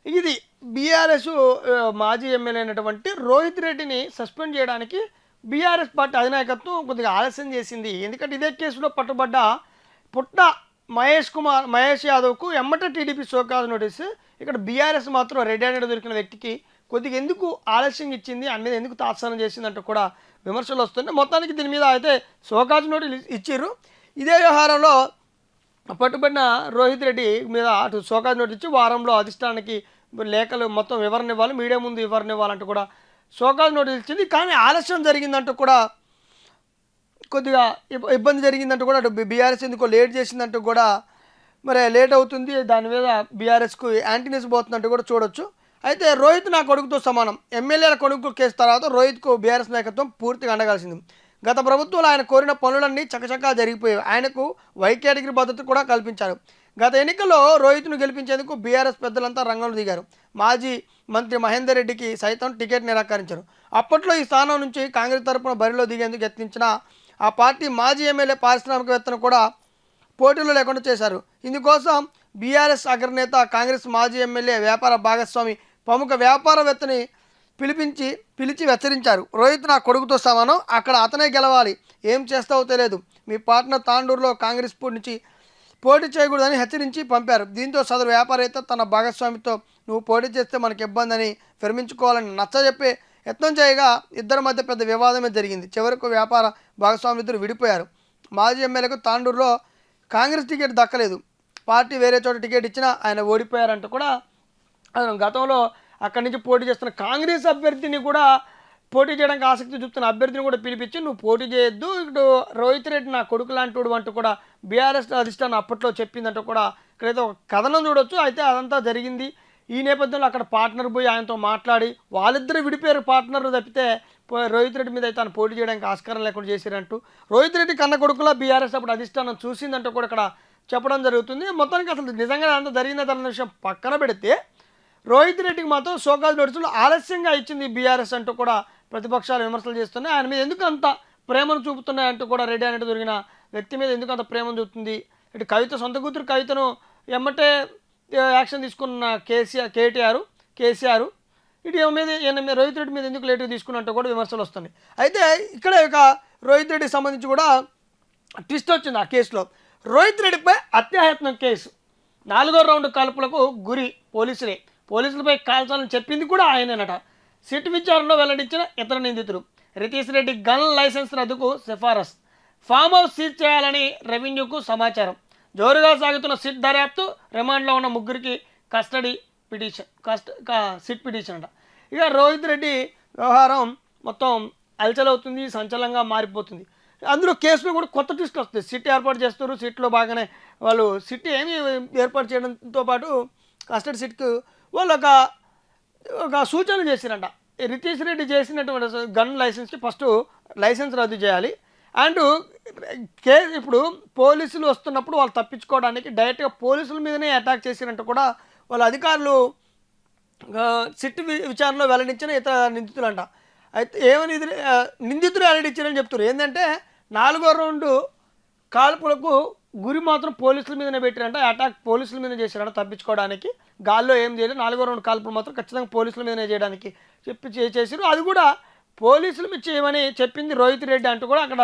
ఇది బీఆర్ఎస్ మాజీ ఎమ్మెల్యే అయినటువంటి రోహిత్ రెడ్డిని సస్పెండ్ చేయడానికి బీఆర్ఎస్ పార్టీ అధినాయకత్వం కొద్దిగా ఆలస్యం చేసింది. ఎందుకంటే ఇదే కేసులో పట్టుబడ్డ పుట్ట మహేష్ యాదవ్కు ఎమ్మట టీడీపీ షోకాజ్ నోటీసు. ఇక్కడ బీఆర్ఎస్ మాత్రం రెడ్ హ్యాండెడ్ దొరికిన వ్యక్తికి కొద్దిగా ఎందుకు ఆలస్యం ఇచ్చింది, అన్ని మీద ఎందుకు తాత్సారం చేసిందంటూ కూడా విమర్శలు వస్తున్నాయి. మొత్తానికి దీని మీద అయితే షోకాజ్ నోటీస్ ఇచ్చారు. ఇదే వ్యవహారంలో పట్టుబడిన రోహిత్ రెడ్డి మీద అటు షోకాజ్ నోటీస్ ఇచ్చి వారంలో అధిష్టానానికి లేఖలు మొత్తం వివరణ ఇవ్వాలి, మీడియా ముందు వివరణ ఇవ్వాలంటూ కూడా షోకాజ్ నోటీస్ ఇచ్చింది. కానీ ఆలస్యం జరిగిందంటూ కూడా కొద్దిగా ఇబ్బంది జరిగిందంటూ కూడా అటు బీఆర్ఎస్ ఎందుకో లేట్ చేసిందంటూ కూడా మరి లేట్ అవుతుంది, దాని మీద బీఆర్ఎస్కు యాంటీనెస్ పోతుందంటూ కూడా చూడొచ్చు. అయితే రోహిత్ నా కొడుకుతో సమానం. ఎమ్మెల్యేల కొడుకు కేసు తర్వాత రోహిత్కు బీఆర్ఎస్ నాయకత్వం పూర్తిగా అండగాల్సింది. గత ప్రభుత్వంలో ఆయన కోరిన పనులన్నీ చకచకా జరిగిపోయాయి. ఆయనకు వై కేటగిరీ భద్రత కూడా కల్పించారు. గత ఎన్నికల్లో రోహిత్ను గెలిపించేందుకు బీఆర్ఎస్ పెద్దలంతా రంగంలో దిగారు. మాజీ మంత్రి మహేందర్ రెడ్డికి సైతం టికెట్ నిరాకరించారు. అప్పట్లో ఈ స్థానం నుంచి కాంగ్రెస్ తరపున బరిలో దిగేందుకు యత్నించిన ఆ పార్టీ మాజీ ఎమ్మెల్యే పారిశ్రామికవేత్తను కూడా పోటీలో లేకుండా చేశారు. ఇందుకోసం బీఆర్ఎస్ అగ్రనేత కాంగ్రెస్ మాజీ ఎమ్మెల్యే వ్యాపార భాగస్వామి ప్రముఖ వ్యాపారవేత్తని పిలిచి హెచ్చరించారు. రోహిత్ నా కొడుకుతో సమానం, అక్కడ అతనే గెలవాలి, ఏం చేస్తావో తెలియదు, మీ పార్ట్నర్ తాండూరులో కాంగ్రెస్ నుంచి పోటీ చేయకూడదని హెచ్చరించి పంపారు. దీంతో సదరు వ్యాపారవేత్త తన భాగస్వామితో నువ్వు పోటీ చేస్తే మనకి ఇబ్బంది అని విరమించుకోవాలని నచ్చజెప్పే యత్నం చేయగా ఇద్దరి మధ్య పెద్ద వివాదమే జరిగింది. చివరకు వ్యాపార భాగస్వామి విడిపోయారు. మాజీ ఎమ్మెల్యేకు తాండూరులో కాంగ్రెస్ టికెట్ దక్కలేదు. పార్టీ వేరే చోట టికెట్ ఇచ్చినా ఆయన ఓడిపోయారంటూ కూడా గతంలో అక్కడి నుంచి పోటీ చేస్తున్న కాంగ్రెస్ అభ్యర్థిని కూడా పోటీ చేయడానికి ఆసక్తి చూపుతున్న అభ్యర్థిని కూడా పిలిపించి నువ్వు పోటీ చేయొద్దు, ఇటు రోహిత్ రెడ్డి నా కొడుకు లాంటి అంటూ కూడా బీఆర్ఎస్ అధిష్టానం అప్పట్లో చెప్పిందంటూ కూడా ఇక్కడైతే ఒక కథనం చూడొచ్చు. అయితే అదంతా జరిగింది. ఈ నేపథ్యంలో అక్కడ పార్ట్నర్ పోయి ఆయనతో మాట్లాడి వాళ్ళిద్దరూ విడిపోయారు పార్ట్నర్ తప్పితే రోహిత్ రెడ్డి మీద అయితే ఆయన పోటీ చేయడానికి ఆస్కారం లేకుండా చేశారంటూ రోహిత్ రెడ్డి కన్న కొడుకులా బీఆర్ఎస్ అప్పుడు అధిష్టానం చూసిందంటూ కూడా ఇక్కడ చెప్పడం జరుగుతుంది. మొత్తానికి అసలు నిజంగా అంత జరిగిందన్న విషయం పక్కన పెడితే రోహిత్ రెడ్డికి మాత్రం షోకాజ్ నోటీసులు ఆలస్యంగా ఇచ్చింది బీఆర్ఎస్ అంటూ కూడా ప్రతిపక్షాలు విమర్శలు చేస్తున్నాయి. ఆయన మీద ఎందుకు అంత ప్రేమను చూపుతున్నాయంటూ కూడా రెడ్డి అనేది దొరికిన వ్యక్తి మీద ఎందుకు అంత ప్రేమను చూపుతుంది. ఇటు కవిత సొంత కూతురు కవితను ఎమ్మటే యాక్షన్ తీసుకున్న కేసీఆర్ ఇటు మీద రోహిత్ రెడ్డి మీద ఎందుకు లేటుగా తీసుకున్నట్టు కూడా విమర్శలు వస్తున్నాయి. అయితే ఇక్కడ ఒక రోహిత్ రెడ్డికి సంబంధించి కూడా ట్విస్ట్ వచ్చింది. ఆ కేసులో రోహిత్ రెడ్డిపై హత్యాయత్నం కేసు 4వ రౌండ్ కాల్పులకు గురి పోలీసులపై కాల్చాలని చెప్పింది కూడా ఆయనేనట. సిట్ విచారణలో వెల్లడించిన ఇతర నిందితులు రితీష్ రెడ్డి గన్ లైసెన్స్ రద్దుకు సిఫారసు, ఫామ్ హౌస్ సీజ్ చేయాలని రెవెన్యూకు సమాచారం, జోరుగా సాగుతున్న సిట్ దర్యాప్తు, రిమాండ్లో ఉన్న ముగ్గురికి సిట్ పిటిషన్ అంట. ఇక రోహిత్ రెడ్డి వ్యవహారం మొత్తం అలచలవుతుంది, సంచలనంగా మారిపోతుంది. అందులో కేసులో కూడా కొత్త ట్విస్ట్ వస్తుంది. సిట్ ఏర్పాటు చేస్తారు, సిట్లో బాగానే వాళ్ళు సిట్ ఏమి ఏర్పాటు చేయడంతో పాటు కస్టడీ సిట్కు వాళ్ళు ఒక సూచన చేసిరంట. రితీష్ రెడ్డి చేసినటువంటి గన్ లైసెన్స్కి ఫస్ట్ లైసెన్స్ రద్దు చేయాలి అండ్ ఇప్పుడు పోలీసులు వస్తున్నప్పుడు వాళ్ళు తప్పించుకోవడానికి డైరెక్ట్గా పోలీసుల మీదనే అటాక్ చేసినట్టు కూడా వాళ్ళ అధికారులు సిట్ విచారణలో వెల్లడించిన ఇతర నిందితులంట. అయితే ఏమని నిందితులు వెల్లడించారని చెప్తారు. ఏంటంటే 4వ రౌండ్ కాల్పులకు గురి మాత్రం పోలీసుల మీదనే పెట్టారంట. అటాక్ పోలీసుల మీదనే చేశారంట తప్పించుకోవడానికి. గాల్లో ఏం చేయలేదు. 4వ రౌండ్ కాల్పులు మాత్రం ఖచ్చితంగా పోలీసుల మీదనే చేయడానికి చేశారు. అది కూడా పోలీసులు మీద చేయమని చెప్పింది రోహిత్ రెడ్డి అంటూ కూడా అక్కడ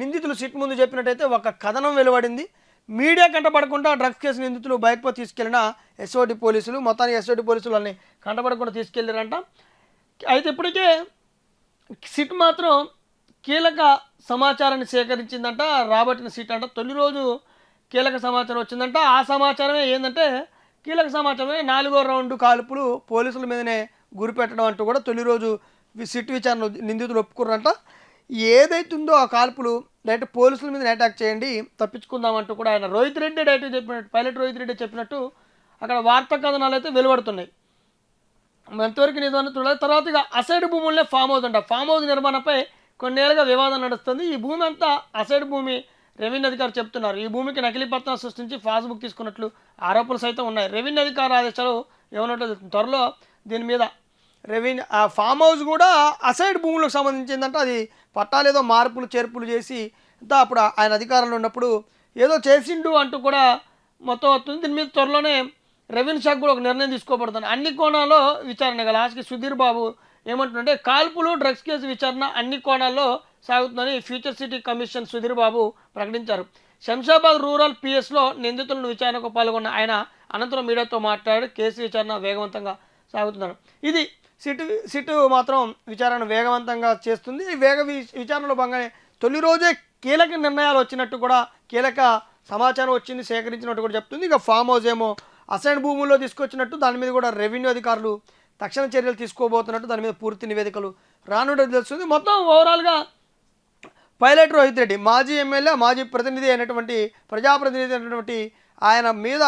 నిందితులు సిట్ ముందు చెప్పినట్టయితే ఒక కథనం వెలువడింది. మీడియా కంటపడకుండా డ్రగ్స్ కేసు నిందితులు బైక్పై తీసుకెళ్లిన ఎస్ఓటి పోలీసులు మొత్తానికి ఎస్ఓటి పోలీసులు వాళ్ళని కంటపడకుండా తీసుకెళ్లారంట. అయితే ఇప్పటికే సిట్ మాత్రం కీలక సమాచారాన్ని సేకరించిందంట, రాబట్టిన సిట్ అంట. తొలి రోజు కీలక సమాచారం వచ్చిందంట. ఆ సమాచారమే ఏంటంటే కీలక సమాచారమే 4వ రౌండ్ కాల్పులు పోలీసుల మీదనే గురిపెట్టడం అంటూ కూడా తొలి రోజు సిట్ విచారణ నిందితులు ఒప్పుకున్నారంట. ఏదైతుందో ఆ కాల్పులు డైరెక్ట్ పోలీసుల మీద అటాక్ చేయండి తప్పించుకుందామంటూ కూడా ఆయన రోహిత్ రెడ్డి డైరెక్ట్ చెప్పినట్టు పైలట్ రోహిత్ రెడ్డి చెప్పినట్టు అక్కడ వార్తా కథనాలు అయితే వెలువడుతున్నాయి. ఎంతవరకు నిజమని చూడాలి. తర్వాత ఇక అసైడ్ భూములనే ఫామ్ హౌస్ అంట. ఫామ్ హౌస్ నిర్మాణంపై కొన్నేళ్ళుగా వివాదం నడుస్తుంది. ఈ భూమి అంతా అసైడ్ భూమి రెవెన్యూ అధికారులు చెప్తున్నారు. ఈ భూమికి నకిలీ పత్రాలు సృష్టించి పాస్బుక్ తీసుకున్నట్లు ఆరోపణలు సైతం ఉన్నాయి. రెవెన్యూ అధికారుల ఆదేశాలు ఏమన్నట్టు త్వరలో దీని మీద రెవెన్యూ ఆ ఫామ్ హౌస్ కూడా అసైడ్ భూములకు సంబంధించిందంటే అది పట్టాలు ఏదో మార్పులు చేర్పులు చేసి అంతా అప్పుడు ఆయన అధికారంలో ఉన్నప్పుడు ఏదో చేసిండు అంటూ కూడా మొత్తం వస్తుంది. దీని మీద త్వరలోనే రెవెన్యూ శాఖ కూడా ఒక నిర్ణయం తీసుకోబడుతుంది. అన్ని కోణాల్లో విచారణ లాస్ట్కి సుధీర్ బాబు ఏమంటుందంటే కాల్పులు డ్రగ్స్ కేసు విచారణ అన్ని కోణాల్లో సాగుతుందని future city commission Sudheer Babu ప్రకటించారు. శంషాబాద్ రూరల్ పిఎస్లో నిందితులను విచారణకు పాల్గొన్న ఆయన అనంతరం మీడియాతో మాట్లాడి కేసు విచారణ వేగవంతంగా సాగుతున్నారు. ఇది సిటు మాత్రం విచారణ వేగవంతంగా చేస్తుంది. ఈ విచారణలో భాగంగా తొలి రోజే కీలక నిర్ణయాలు వచ్చినట్టు కూడా కీలక సమాచారం వచ్చింది, సేకరించినట్టు కూడా చెప్తుంది. ఇక ఫామ్ హౌస్ ఏమో అసైన్ భూముల్లో తీసుకొచ్చినట్టు, దాని మీద కూడా రెవెన్యూ అధికారులు తక్షణ చర్యలు తీసుకోబోతున్నట్టు, దాని మీద పూర్తి నివేదికలు రానుండేది తెలుస్తుంది. మొత్తం ఓవరాల్గా పైలట్ రోహిత్ రెడ్డి మాజీ ఎమ్మెల్యే, మాజీ ప్రతినిధి అయినటువంటి ప్రజాప్రతినిధి అయినటువంటి ఆయన మీద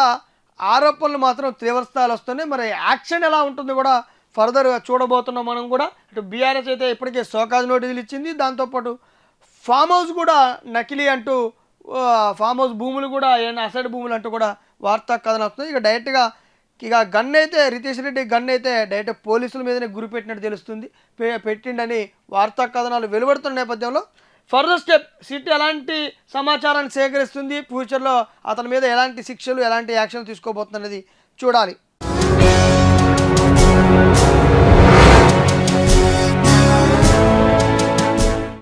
ఆరోపణలు మాత్రం తీవ్రస్థాయిలో వస్తున్నాయి. మరి యాక్షన్ ఎలా ఉంటుందో కూడా ఫర్దర్గా చూడబోతున్నాం మనం కూడా. ఇటు బీఆర్ఎస్ అయితే ఇప్పటికే షోకాజ్ నోటీసులు ఇచ్చింది. దాంతోపాటు ఫామ్ హౌస్ కూడా నకిలీ అంటూ ఫామ్ హౌస్ భూములు కూడా ఏమైనా అసైడ్ భూములు అంటూ కూడా వార్తా కథనం వస్తుంది. ఇక డైరెక్ట్గా గన్ అయితే రితేష్ రెడ్డి గన్ అయితే డైరెక్ట్ పోలీసుల మీదనే గురిపెట్టినట్టు తెలుస్తుంది, పెట్టిండని వార్తా కథనాలు వెలువడుతున్న నేపథ్యంలో ఫర్దర్ స్టెప్ సిటీ ఎలాంటి సమాచారాన్ని సేకరిస్తుంది, ఫ్యూచర్లో అతని మీద ఎలాంటి శిక్షలు ఎలాంటి యాక్షన్లు తీసుకోబోతున్నది చూడాలి.